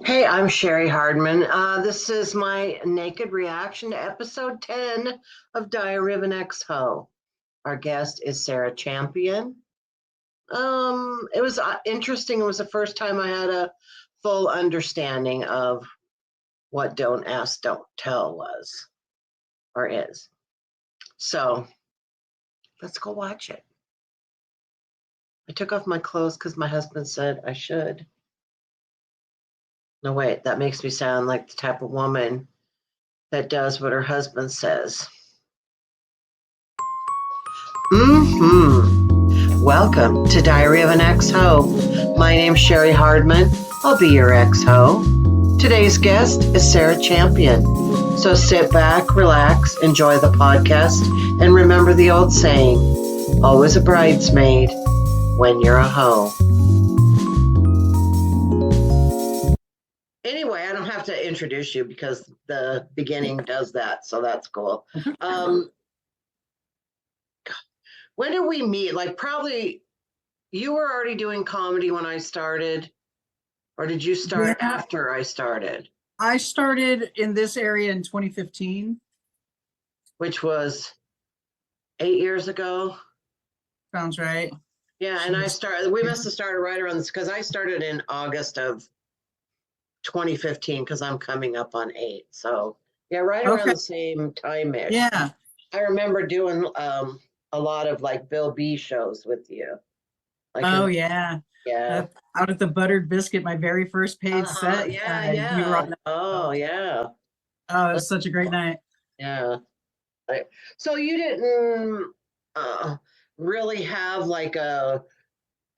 Hey, I'm Cheri Hardman. This is my naked reaction to episode 10 of Diary of an Ex-Ho. Our guest is Sarah Champion. It was interesting. It was the first time I had a full understanding of what Don't Ask, Don't Tell was or is. So let's go watch it. I took off my clothes because my husband said I should. No, wait, that makes me sound like the type of woman that does what her husband says. Welcome to Diary of an Ex-Ho. My name's Cheri Hardman. I'll be your ex-ho. Today's guest is Sarah Champion. So sit back, relax, enjoy the podcast, and remember the old saying, always a bridesmaid when you're a hoe. Anyway, I don't have to introduce you because the beginning does that, so that's cool. When did we meet? Like, probably you were already doing comedy when I started, or did you start after I started? I started in this area in 2015. Which was 8 years ago. Sounds right. Yeah, and we must have started right around this because I started in August of 2015 because I'm coming up on 8. So, yeah, right around the same time-ish. Yeah. I remember doing a lot of like Bill B shows with you. Like yeah. Yeah. Out at the Buttered Biscuit, my very first paid set. Yeah. You were on that. Oh, yeah. Oh, it was such a great night. Yeah. So you didn't really have like a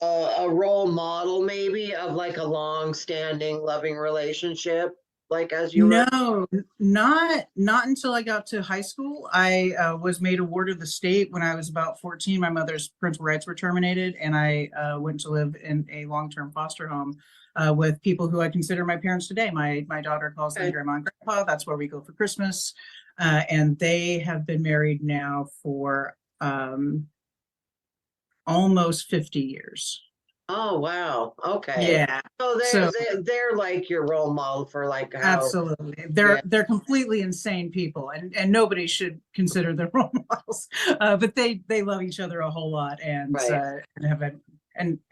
role model maybe of like a long-standing loving relationship like as you were? No, not until I got to high school. I was made a ward of the state when I was about 14. My mother's parental rights were terminated, and I went to live in a long-term foster home with people who I consider my parents today. My daughter calls them grandma and grandpa. That's where we go for Christmas. And they have been married now for almost 50 years. Oh, wow. Okay. Yeah. So they're like your role model for like how. Absolutely. They're completely insane people, and nobody should consider them role models. But they love each other a whole lot, and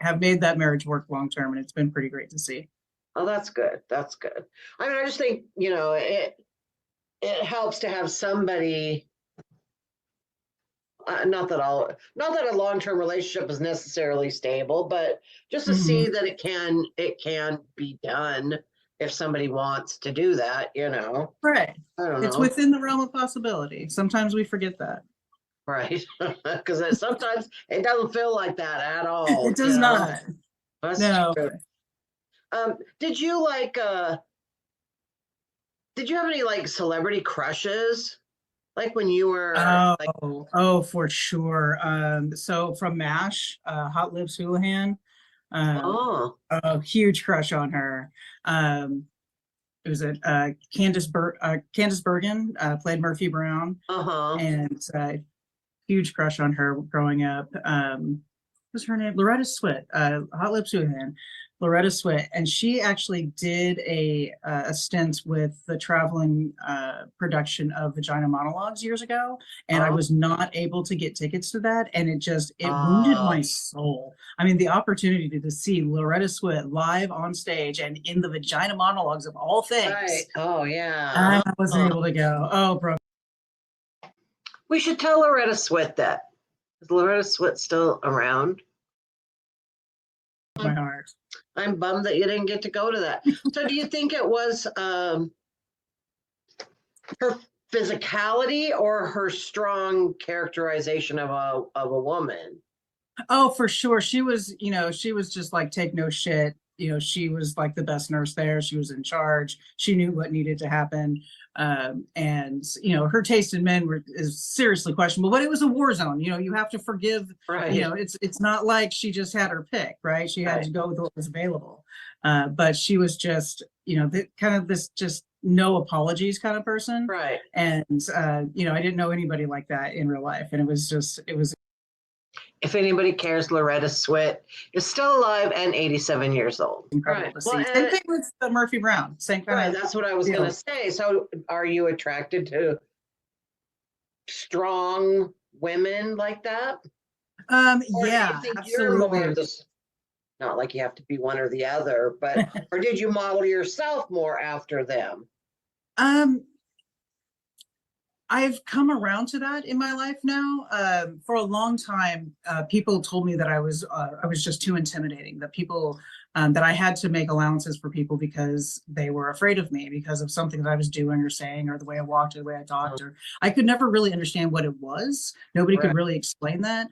have made that marriage work long term, and it's been pretty great to see. Oh, that's good. That's good. I mean, I just think, it helps to have somebody. Not that a long-term relationship is necessarily stable, but just to see that it can be done if somebody wants to do that, Right. I don't know. It's within the realm of possibility. Sometimes we forget that. Right. Because sometimes it doesn't feel like that at all. It does not. That's true. Did you have any like celebrity crushes? Like when you were for sure. So from MASH, Hot Lips Houlihan, a huge crush on her. It was Candice Bergen, played Murphy Brown, and huge crush on her growing up. What's her name? Loretta Swit, Hot Lips Houlihan. Loretta Swit, and she actually did a stint with the traveling production of Vagina Monologues years ago, and I was not able to get tickets to that, and it wounded my soul. I mean, the opportunity to see Loretta Swit live on stage and in the Vagina Monologues of all things. Right. Oh, yeah. I wasn't able to go. Oh, bro. We should tell Loretta Swit that. Is Loretta Swit still around? My heart. I'm bummed that you didn't get to go to that. So do you think it was her physicality or her strong characterization of a woman? Oh, for sure. She was just like take no shit. She was like the best nurse there. She was in charge. She knew what needed to happen. And her taste in men is seriously questionable, but it was a war zone. You have to forgive. Right. It's not like she just had her pick, right? She had to go with what was available. But she was just, kind of this just no apologies kind of person. Right. And I didn't know anybody like that in real life, and it was. if anybody cares, Loretta Swit is still alive and 87 years old. Incredible to see. Same thing with Murphy Brown. Same kind of. That's what I was going to say. So, are you attracted to strong women like that? Yeah, absolutely. Not like you have to be one or the other, but or did you model yourself more after them? I've come around to that in my life now. For a long time, people told me that I was just too intimidating. That people that I had to make allowances for people because they were afraid of me because of something that I was doing or saying, or the way I walked, or the way I talked, or I could never really understand what it was. Nobody could really explain that.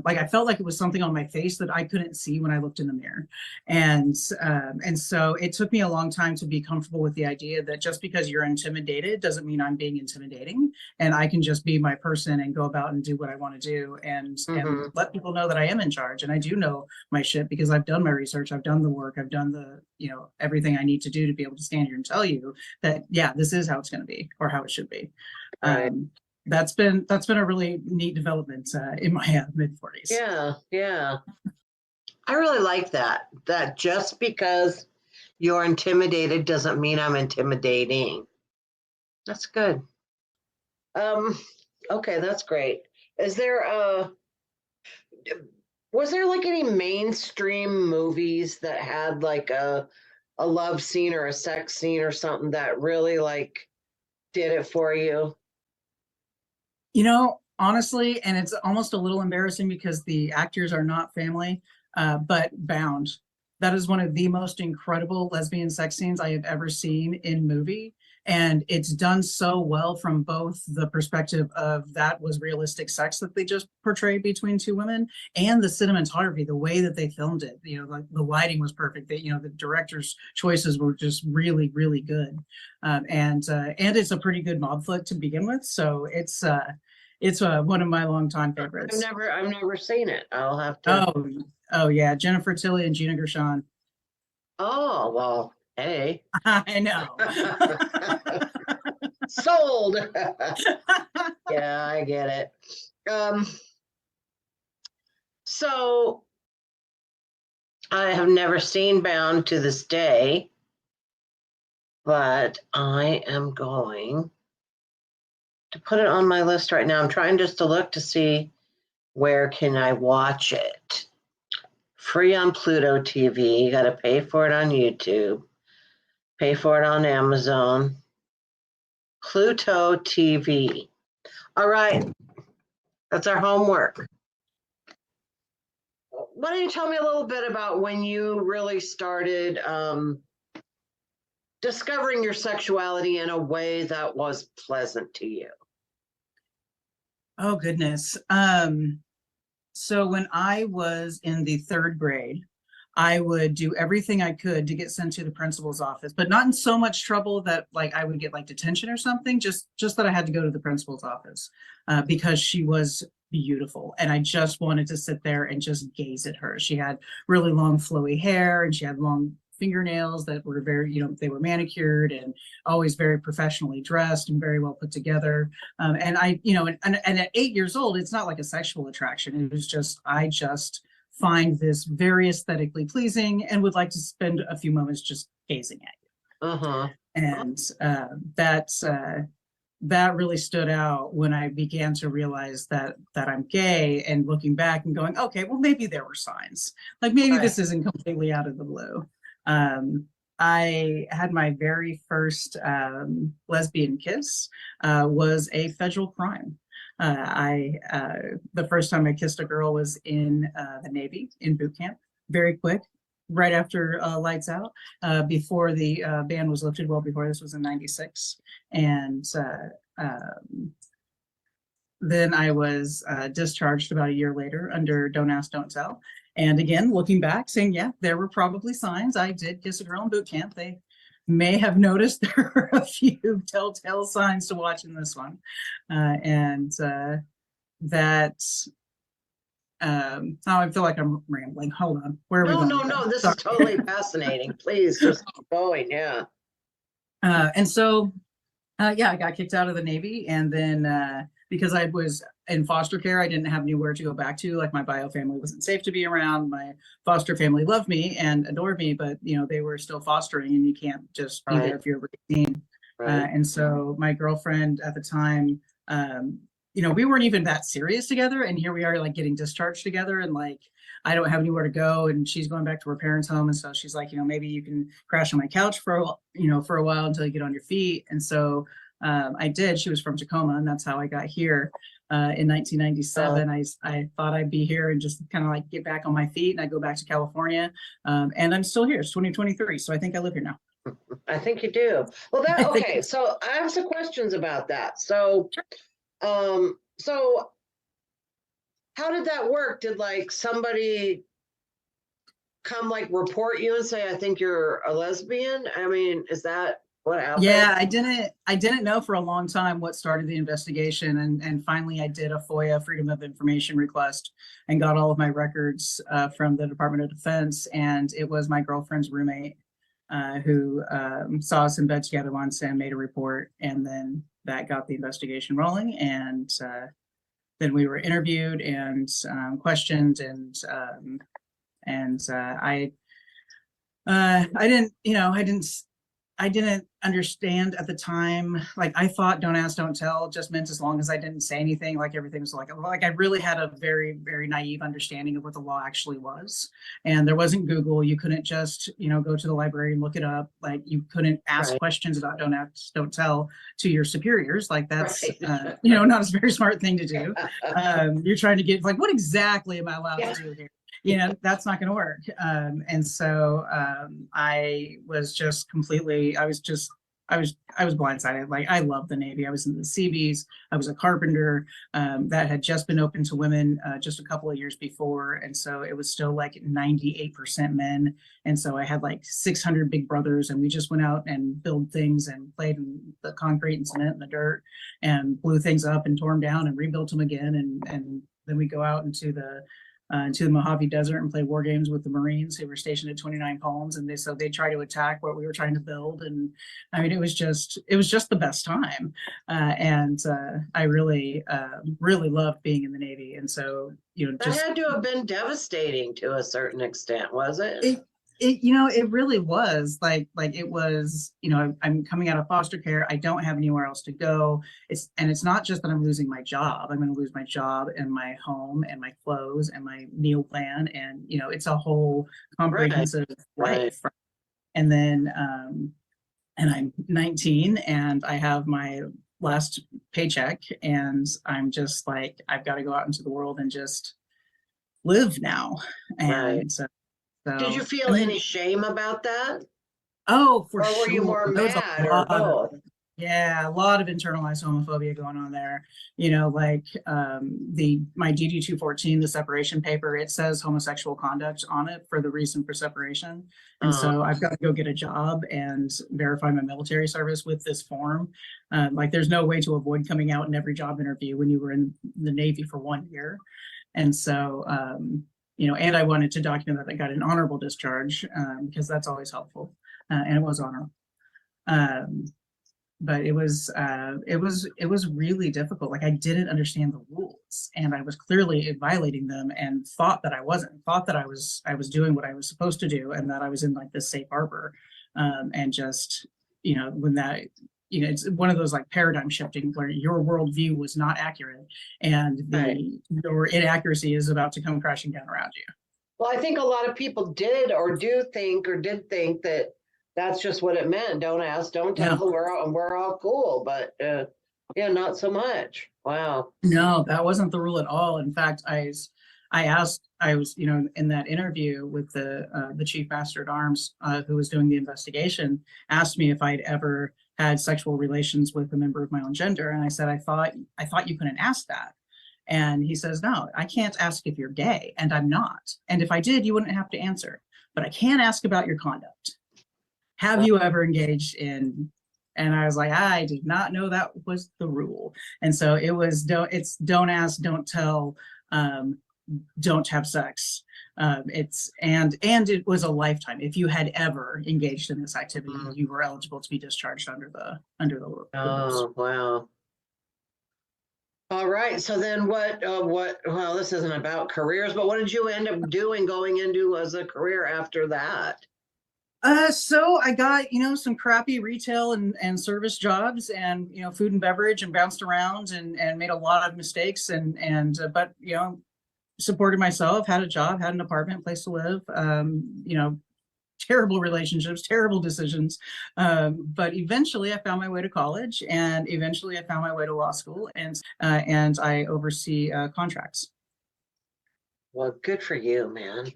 Like I felt like it was something on my face that I couldn't see when I looked in the mirror. And so it took me a long time to be comfortable with the idea that just because you're intimidated doesn't mean I'm being intimidating, and I can just be my person and go about and do what I want to do and let people know that I am in charge. And I do know my shit because I've done my research, I've done the work, I've done the, everything I need to do to be able to stand here and tell you that, yeah, this is how it's going to be or how it should be. Right. That's been a really neat development in my mid-40s. Yeah. I really like that just because you're intimidated doesn't mean I'm intimidating. That's good. Okay, that's great. Was there like any mainstream movies that had like a love scene or a sex scene or something that really like did it for you? Honestly, and it's almost a little embarrassing because the actors are not family, but Bound. That is one of the most incredible lesbian sex scenes I have ever seen in movie. And it's done so well from both the perspective of that was realistic sex that they just portrayed between two women, and the cinematography, the way that they filmed it. Like the lighting was perfect. The director's choices were just really, really good. And it's a pretty good mob flick to begin with. So it's one of my longtime favorites. I've never seen it. I'll have to. Oh yeah, Jennifer Tilly and Gina Gershon. Oh well, hey. I know. Sold. Yeah, I get it. So I have never seen Bound to this day, but I am going to put it on my list right now. I'm trying just to look to see where can I watch it. Free on Pluto TV. You got to pay for it on YouTube. Pay for it on Amazon. Pluto TV. All right. That's our homework. Why don't you tell me a little bit about when you really started discovering your sexuality in a way that was pleasant to you? Oh, goodness. So when I was in the third grade, I would do everything I could to get sent to the principal's office, but not in so much trouble that like I would get like detention or something, just that I had to go to the principal's office because she was beautiful. And I just wanted to sit there and just gaze at her. She had really long flowy hair and she had long fingernails that were very, they were manicured and always very professionally dressed and very well put together. And I, and at 8 years old, it's not like a sexual attraction. It was just, I just find this very aesthetically pleasing and would like to spend a few moments just gazing at you. And that really stood out when I began to realize that I'm gay, and looking back and going, okay, well, maybe there were signs. Like maybe this isn't completely out of the blue. I had my very first lesbian kiss was a federal crime. The first time I kissed a girl was in the Navy in boot camp, very quick, right after Lights Out, before the ban was lifted, well before. This was in '96. And then I was discharged about a year later under Don't Ask, Don't Tell. And again, looking back, saying, yeah, there were probably signs. I did kiss a girl in boot camp. They may have noticed there were a few telltale signs to watch in this one. Oh, I feel like I'm rambling. Hold on. Where are we going? No. This is totally fascinating. Please just keep going. Yeah. And so, I got kicked out of the Navy, and then because I was in foster care, I didn't have anywhere to go back to. Like my bio family wasn't safe to be around. My foster family loved me and adored me, but they were still fostering, and you can't just be there if you're over 18. And so my girlfriend at the time, we weren't even that serious together, and here we are, like, getting discharged together, and like I don't have anywhere to go, and she's going back to her parents' home, and so she's like, maybe you can crash on my couch for a while until you get on your feet. And so I did. She was from Tacoma, and that's how I got here. In 1997, I thought I'd be here and just kind of like get back on my feet, and I go back to California, and I'm still here. It's 2023, so I think I live here now. I think you do. Well, okay. So I have some questions about that. So, so how did that work? Did like somebody come like report you and say, I think you're a lesbian? I mean, is that what happened? Yeah, I didn't know for a long time what started the investigation, and finally I did a FOIA, Freedom of Information request, and got all of my records from the Department of Defense, and it was my girlfriend's roommate who saw us in bed together once and made a report, and then that got the investigation rolling, and then we were interviewed and questioned, and I didn't understand at the time. Like, I thought don't ask, don't tell just meant as long as I didn't say anything, like everything was like I really had a very, very naive understanding of what the law actually was. And there wasn't Google. You couldn't just, go to the library and look it up. Like, you couldn't ask questions about don't ask, don't tell to your superiors. Like, that's, not a very smart thing to do. You're trying to get like, what exactly am I allowed to do here? That's not going to work. And so I was just completely, I was blindsided. Like, I love the Navy. I was in the Seabees. I was a carpenter that had just been open to women just a couple of years before. And so it was still like 98% men. And so I had like 600 big brothers, and we just went out and built things and played in the concrete and cement and the dirt and blew things up and tore them down and rebuilt them again. And then we go out into the Mojave Desert and play war games with the Marines who were stationed at 29 Palms, and they try to attack what we were trying to build. And I mean, it was just the best time, and I really loved being in the Navy. And so that had to have been devastating to a certain extent, was it? It really was like it was, I'm coming out of foster care. I don't have anywhere else to go. It's not just that I'm losing my job. I'm going to lose my job and my home and my clothes and my meal plan. And, it's a whole comprehensive life. Right. And then, and I'm 19 and I have my last paycheck, and I'm just like, I've got to go out into the world and just live now. And so, did you feel any shame about that? Oh, for sure. Or were you more mad, or both? Yeah, a lot of internalized homophobia going on there. Like my DD 214, the separation paper, it says homosexual conduct on it for the reason for separation. And so I've got to go get a job and verify my military service with this form. Like, there's no way to avoid coming out in every job interview when you were in the Navy for 1 year. And so and I wanted to document that I got an honorable discharge, because that's always helpful, and it was honorable. But it was really difficult. Like, I didn't understand the rules, and I was clearly violating them, and thought that I wasn't. Thought that I was doing what I was supposed to do, and that I was in like this safe harbor. And just when that. It's one of those like paradigm shifting where your worldview was not accurate, and your inaccuracy is about to come crashing down around you. Well, I think a lot of people did think that that's just what it meant. Don't ask, don't tell. We're all cool, but not so much. Wow. No, that wasn't the rule at all. In fact, I was in that interview with the chief master at arms who was doing the investigation, asked me if I'd ever had sexual relations with a member of my own gender. And I said, I thought you couldn't ask that. And he says, no, I can't ask if you're gay, and I'm not. And if I did, you wouldn't have to answer. But I can ask about your conduct. Have you ever engaged in? And I was like, I did not know that was the rule. And so don't ask, don't tell, don't have sex. It was a lifetime. If you had ever engaged in this activity, you were eligible to be discharged under the rules. Oh, wow. All right. So then well, this isn't about careers, but what did you end up doing going into as a career after that? So I got, some crappy retail and service jobs and, food and beverage, and bounced around and made a lot of mistakes but, supported myself, had a job, had an apartment, place to live, terrible relationships, terrible decisions. But eventually I found my way to college, and eventually I found my way to law school, and I oversee contracts. Well, good for you, man.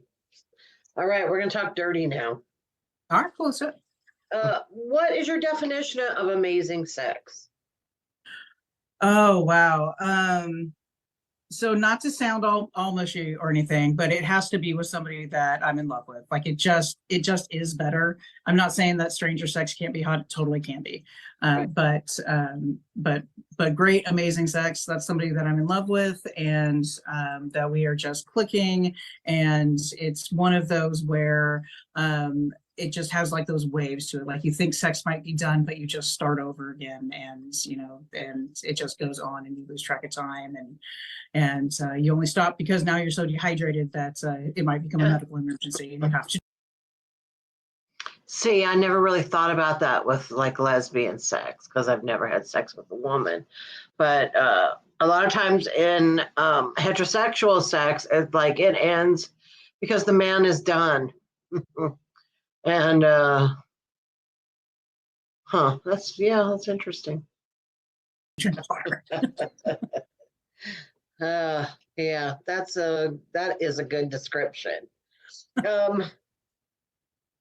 All right. We're going to talk dirty now. All right, cool. So, what is your definition of amazing sex? oh, wow. So not to sound all mushy or anything, but it has to be with somebody that I'm in love with. Like it just is better. I'm not saying that stranger sex can't be hot. It totally can be. Right. But great, amazing sex. That's somebody that I'm in love with, and that we are just clicking. And it's one of those where it just has like those waves to it. Like you think sex might be done, but you just start over again, and and it just goes on, and you lose track of time, and you only stop because now you're so dehydrated that it might become a medical emergency, and you have to. See, I never really thought about that with like lesbian sex, because I've never had sex with a woman. But a lot of times in heterosexual sex, it ends because the man is done. And that's interesting. Yeah, that is a good description.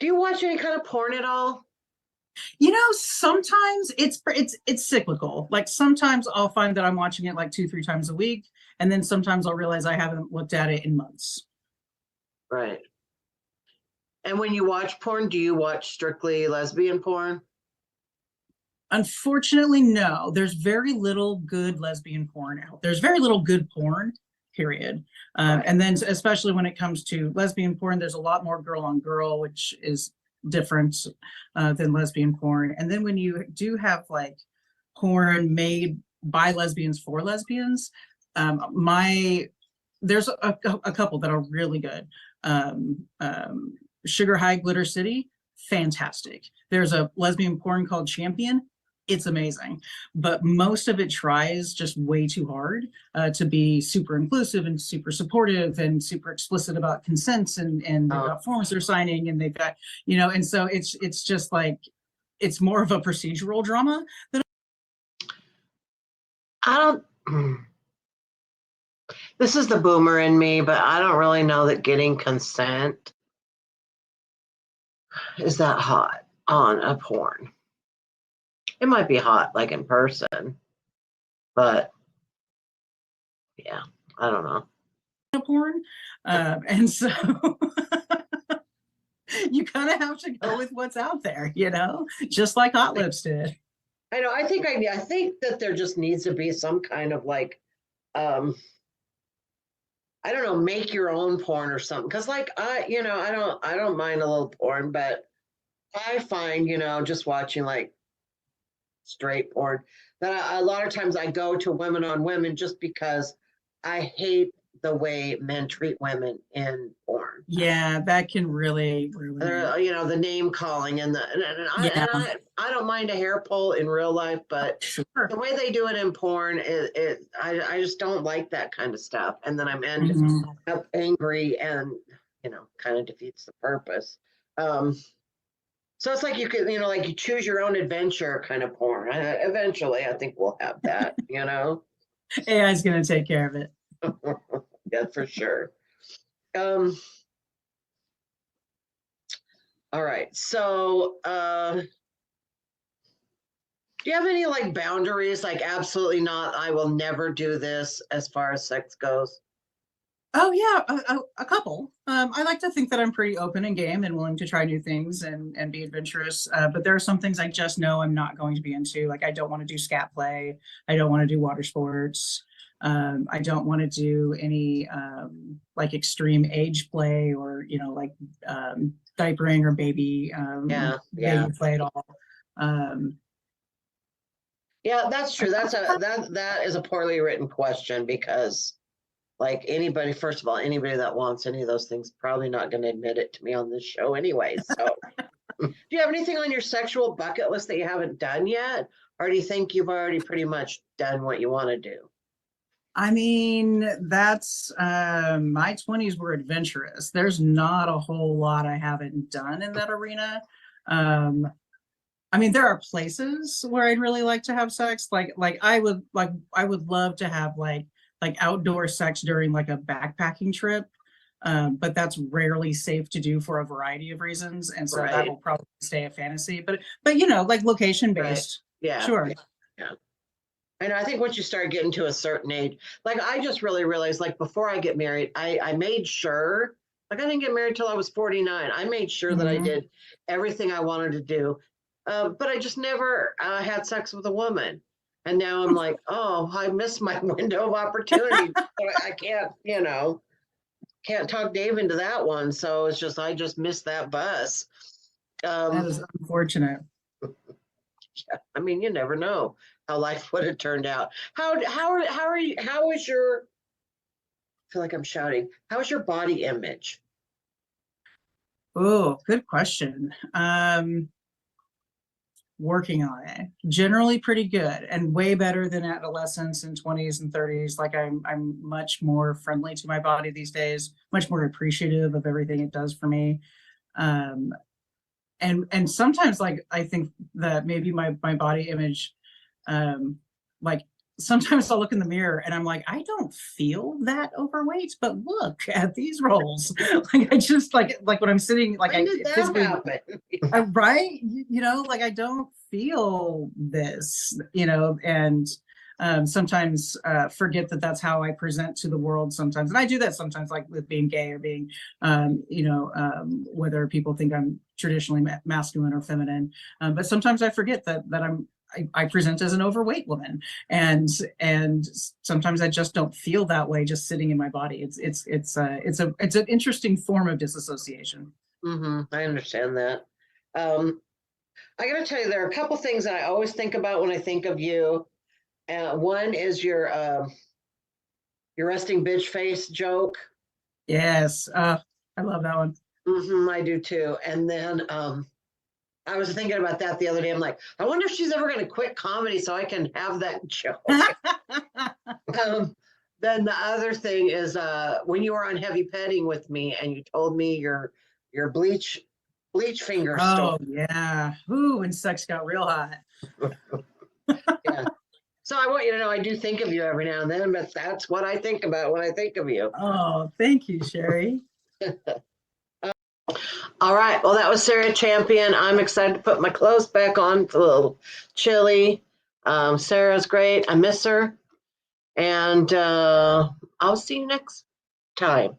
Do you watch any kind of porn at all? Sometimes it's cyclical. Like sometimes I'll find that I'm watching it like 2-3 times a week, and then sometimes I'll realize I haven't looked at it in months. Right. And when you watch porn, do you watch strictly lesbian porn? Unfortunately, no. There's very little good lesbian porn out. There's very little good porn, period. Right. And then especially when it comes to lesbian porn, there's a lot more girl on girl, which is different than lesbian porn. And then when you do have like porn made by lesbians for lesbians, there's a couple that are really good. Sugar High Glitter City, fantastic. There's a lesbian porn called Champion. It's amazing, but most of it tries just way too hard to be super inclusive and super supportive and super explicit about consents, and they've got forms they're signing, and they've got, and so it's just like, it's more of a procedural drama than. I don't. This is the boomer in me, but I don't really know that getting consent is that hot on a porn. It might be hot like in person, but yeah, I don't know. Porn, and so you kind of have to go with what's out there, just like Hot Lips did. I know. I think that there just needs to be some kind of like, I don't know, make your own porn or something. Because like I don't mind a little porn, but I find just watching like straight porn that a lot of times I go to women on women just because I hate the way men treat women in porn. Yeah, that can really the name calling and I don't mind a hair pull in real life, but sure. The way they do it in porn, I just don't like that kind of stuff, and then I'm up angry, and kind of defeats the purpose. So it's like you could, like you choose your own adventure kind of porn. Eventually, I think we'll have that. AI is going to take care of it. Yeah, for sure. All right. So, do you have any like boundaries? Like, absolutely not. I will never do this as far as sex goes. Oh yeah, a couple. I like to think that I'm pretty open and game and willing to try new things and be adventurous. But there are some things I just know I'm not going to be into. Like I don't want to do scat play. I don't want to do water sports. I don't want to do any like extreme age play, or like diapering or baby baby play at all. Yeah, that's true. That is a poorly written question because like anybody, first of all, anybody that wants any of those things probably not going to admit it to me on this show anyway. So do you have anything on your sexual bucket list that you haven't done yet? Or do you think you've already pretty much done what you want to do? I mean, that's my 20s were adventurous. There's not a whole lot I haven't done in that arena. Um, I mean, there are places where I'd really like to have sex. Like I would love to have like outdoor sex during like a backpacking trip. But that's rarely safe to do for a variety of reasons. And so that Right. will probably stay a fantasy. But you know, like location Right. based. Yeah. Sure. Yeah. And I think once you start getting to a certain age, like I just really realized, like before I get married, I made sure, like I didn't get married till I was 49. I made sure that I Mhm. did everything I wanted to do, but I just never had sex with a woman. And now I'm like, oh, I missed my window of opportunity. I can't, can't talk Dave into that one. So it's just I just missed that bus. That Um, is unfortunate. I mean, you never know how life would have turned out. How are you? How is your? I feel like I'm shouting. How is your body image? Oh, good question. Working on it. Generally pretty good and way better than adolescence and 20s and 30s. Like I'm much more friendly to my body these days, much more appreciative of everything it does for me. Um, and sometimes like I think that maybe my body image, um, like sometimes I'll look in the mirror and I'm like, I don't feel that overweight, but look at these rolls. Like I just like when I'm sitting, like When I did that physically, happen? right? You know, like I don't feel this, you know, and sometimes forget that that's how I present to the world sometimes. And I do that sometimes, like with being gay or being, whether people think I'm traditionally masculine or feminine. But sometimes I forget that I present as an overweight woman, and sometimes I just don't feel that way just sitting in my body. It's an interesting form of disassociation. I understand that. Um, I got to tell you, there are a couple things that I always think about when I think of you. One is your resting bitch face joke. Yes, I love that one. I do too. And then I was thinking about that the other day. I'm like, I wonder if she's ever going to quit comedy so I can have that joke. um, then the other thing is when you were on heavy petting with me and you told me your bleach finger story. Oh yeah. Ooh, when sex got real hot. Yeah. So I want you to know I do think of you every now and then, but that's what I think about when I think of you. Oh, thank you, Cheri. All right. Well, that was Sarah Champion. I'm excited to put my clothes back on. It's a little chilly. Sarah's great. I miss her. And I'll see you next time.